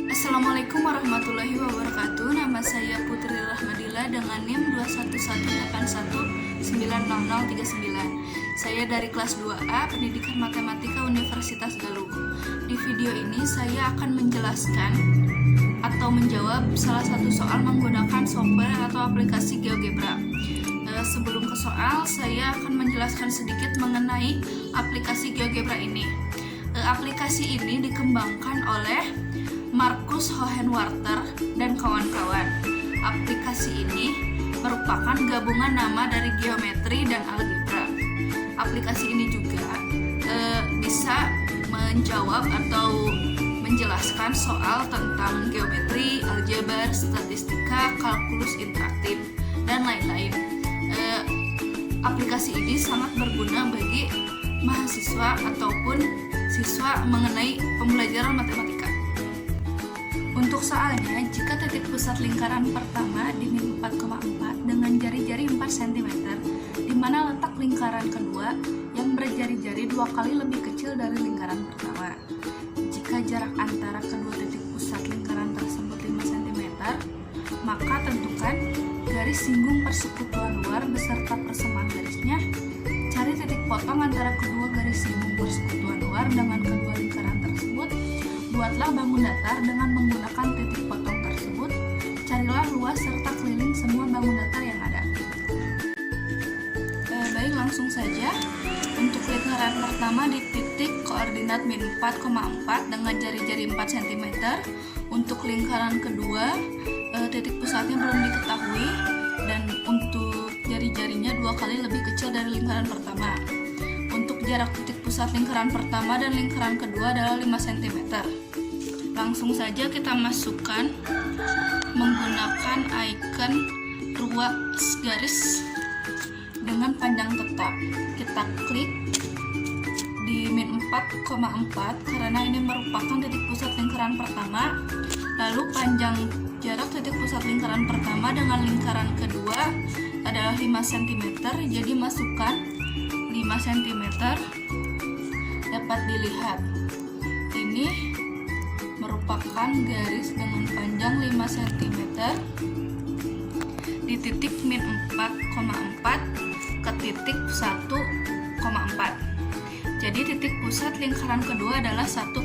Assalamualaikum warahmatullahi wabarakatuh. Nama saya Putri Rahmadila dengan NIM 21181900039. Saya dari kelas 2A Pendidikan Matematika Universitas Galuh. Di video ini saya akan menjelaskan atau menjawab salah satu soal menggunakan software atau aplikasi GeoGebra. Sebelum ke soal, saya akan menjelaskan sedikit mengenai aplikasi GeoGebra ini. Aplikasi ini dikembangkan oleh Marcus Hohenwarter dan kawan-kawan. Aplikasi ini merupakan gabungan nama dari geometri dan algebra. Aplikasi ini juga bisa menjawab atau menjelaskan soal tentang geometri, aljabar, statistika, kalkulus interaktif, dan lain-lain. Aplikasi ini sangat berguna bagi mahasiswa ataupun siswa mengenai pembelajaran matematika. Untuk soalnya, jika titik pusat lingkaran pertama di min 4,4 dengan jari-jari 4 cm, di mana letak lingkaran kedua yang berjari-jari 2 kali lebih kecil dari lingkaran pertama. Jika jarak antara kedua titik pusat lingkaran tersebut 5 cm, maka tentukan garis singgung persekutuan luar beserta persamaan garisnya. Cari titik potong antara kedua garis singgung persekutuan luar dengan kedua lingkaran tersebut. Buatlah bangun datar dengan menggunakan titik potong tersebut. Carilah luas serta keliling semua bangun datar yang ada. Baik, langsung saja. Untuk lingkaran pertama di titik koordinat min 4,4 dengan jari-jari 4 cm. Untuk lingkaran kedua, titik pusatnya belum diketahui dan untuk jari-jarinya 2 kali lebih kecil dari lingkaran pertama. Untuk jarak titik pusat lingkaran pertama dan lingkaran kedua adalah 5 cm. Langsung saja kita masukkan menggunakan icon ruas garis dengan panjang tetap. Kita klik di min 4,4 karena ini merupakan titik pusat lingkaran pertama. Lalu panjang jarak titik pusat lingkaran pertama dengan lingkaran kedua adalah 5 cm. Jadi masukkan 5 cm. Dapat dilihat ini merupakan garis dengan panjang 5 cm di titik min 4,4 ke titik 1,4. Jadi titik pusat lingkaran kedua adalah 1,4.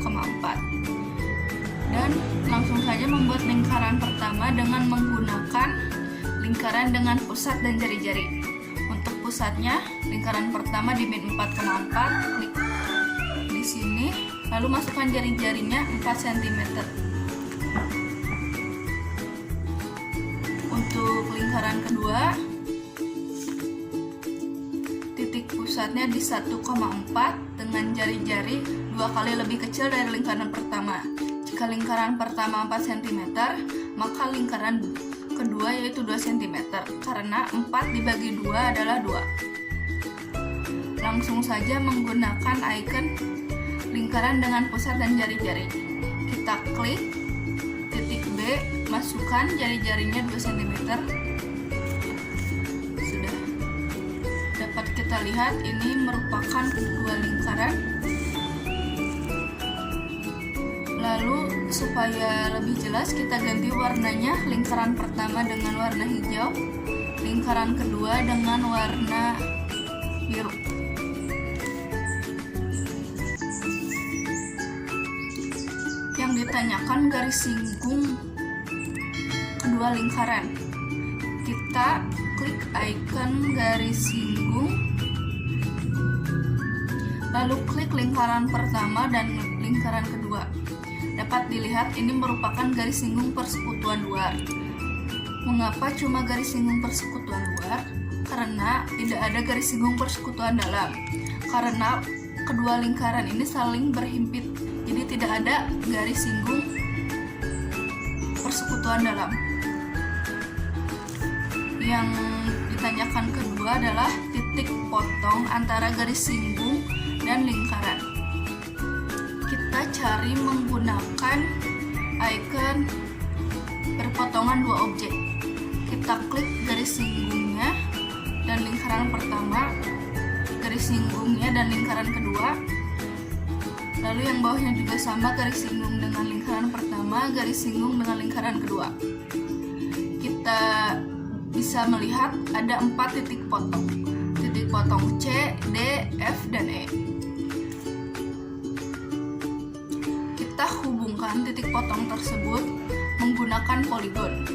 Dan langsung saja membuat lingkaran pertama dengan menggunakan lingkaran dengan pusat dan jari-jari. Untuk pusatnya, lingkaran pertama di min 4,4, klik di sini, lalu masukkan jari-jarinya 4 cm. Untuk lingkaran kedua, titik pusatnya di 1,4 dengan jari-jari 2 kali lebih kecil dari lingkaran pertama. Jika lingkaran pertama 4 cm, maka lingkaran kedua yaitu 2 cm, karena 4 dibagi 2 adalah 2. Langsung saja menggunakan icon lingkaran dengan pusat dan jari-jari. Kita klik titik B, masukkan jari-jarinya 2 cm. Sudah dapat kita lihat ini merupakan dua lingkaran. Lalu supaya lebih jelas kita ganti warnanya, lingkaran pertama dengan warna hijau, lingkaran kedua dengan warna biru. Yang ditanyakan garis singgung kedua lingkaran. Kita klik icon garis singgung, lalu klik lingkaran pertama dan lingkaran kedua. Dapat dilihat ini merupakan garis singgung persekutuan luar. Mengapa cuma garis singgung persekutuan luar? Karena tidak ada garis singgung persekutuan dalam. Karena kedua lingkaran ini saling berhimpit, jadi tidak ada garis singgung persekutuan dalam. Yang ditanyakan kedua adalah titik potong antara garis singgung dan lingkaran. Kita cari menggunakan icon berpotongan dua objek. Kita klik garis singgungnya dan lingkaran pertama, garis singgungnya dan lingkaran kedua. Lalu yang bawahnya juga sama, garis singgung dengan lingkaran pertama pertama garis singgung dengan lingkaran kedua. Kita bisa melihat ada 4 titik potong. Titik potong C, D, F, dan E. Kita hubungkan titik potong tersebut menggunakan poligon.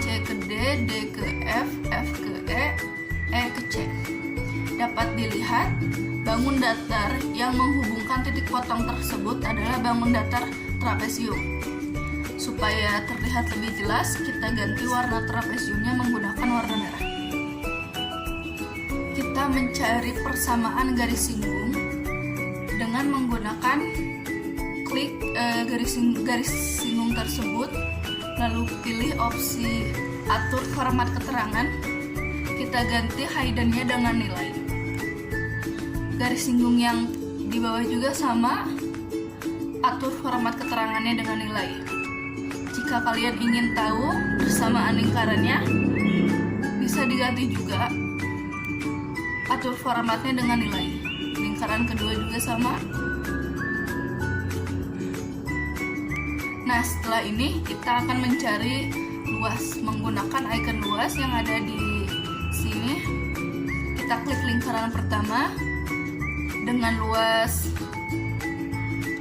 C ke D, D ke F, F ke E, E ke C. Dapat dilihat, bangun datar yang menghubungkan titik potong tersebut adalah bangun datar trapesium. Supaya terlihat lebih jelas, kita ganti warna trapesiumnya menggunakan warna merah. Kita mencari persamaan garis singgung dengan menggunakan klik garis singgung tersebut, lalu pilih opsi atur format keterangan. Kita ganti hidden-nya dengan nilai. Garis singgung yang di bawah juga sama, atur format keterangannya dengan nilai. Jika kalian ingin tahu persamaan lingkarannya, bisa diganti juga, atur formatnya dengan nilai. Lingkaran kedua juga sama. Nah, setelah ini kita akan mencari luas menggunakan icon luas yang ada di sini. Kita klik lingkaran pertama dengan luas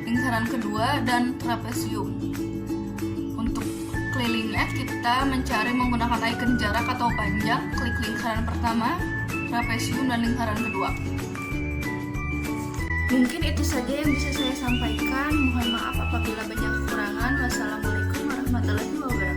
lingkaran kedua dan trapesium. Untuk kelilingnya kita mencari menggunakan icon jarak atau panjang, klik lingkaran pertama, trapesium, dan lingkaran kedua. Mungkin itu saja yang bisa saya sampaikan. Mohon maaf apabila banyak kekurangan. Wassalamualaikum warahmatullahi wabarakatuh.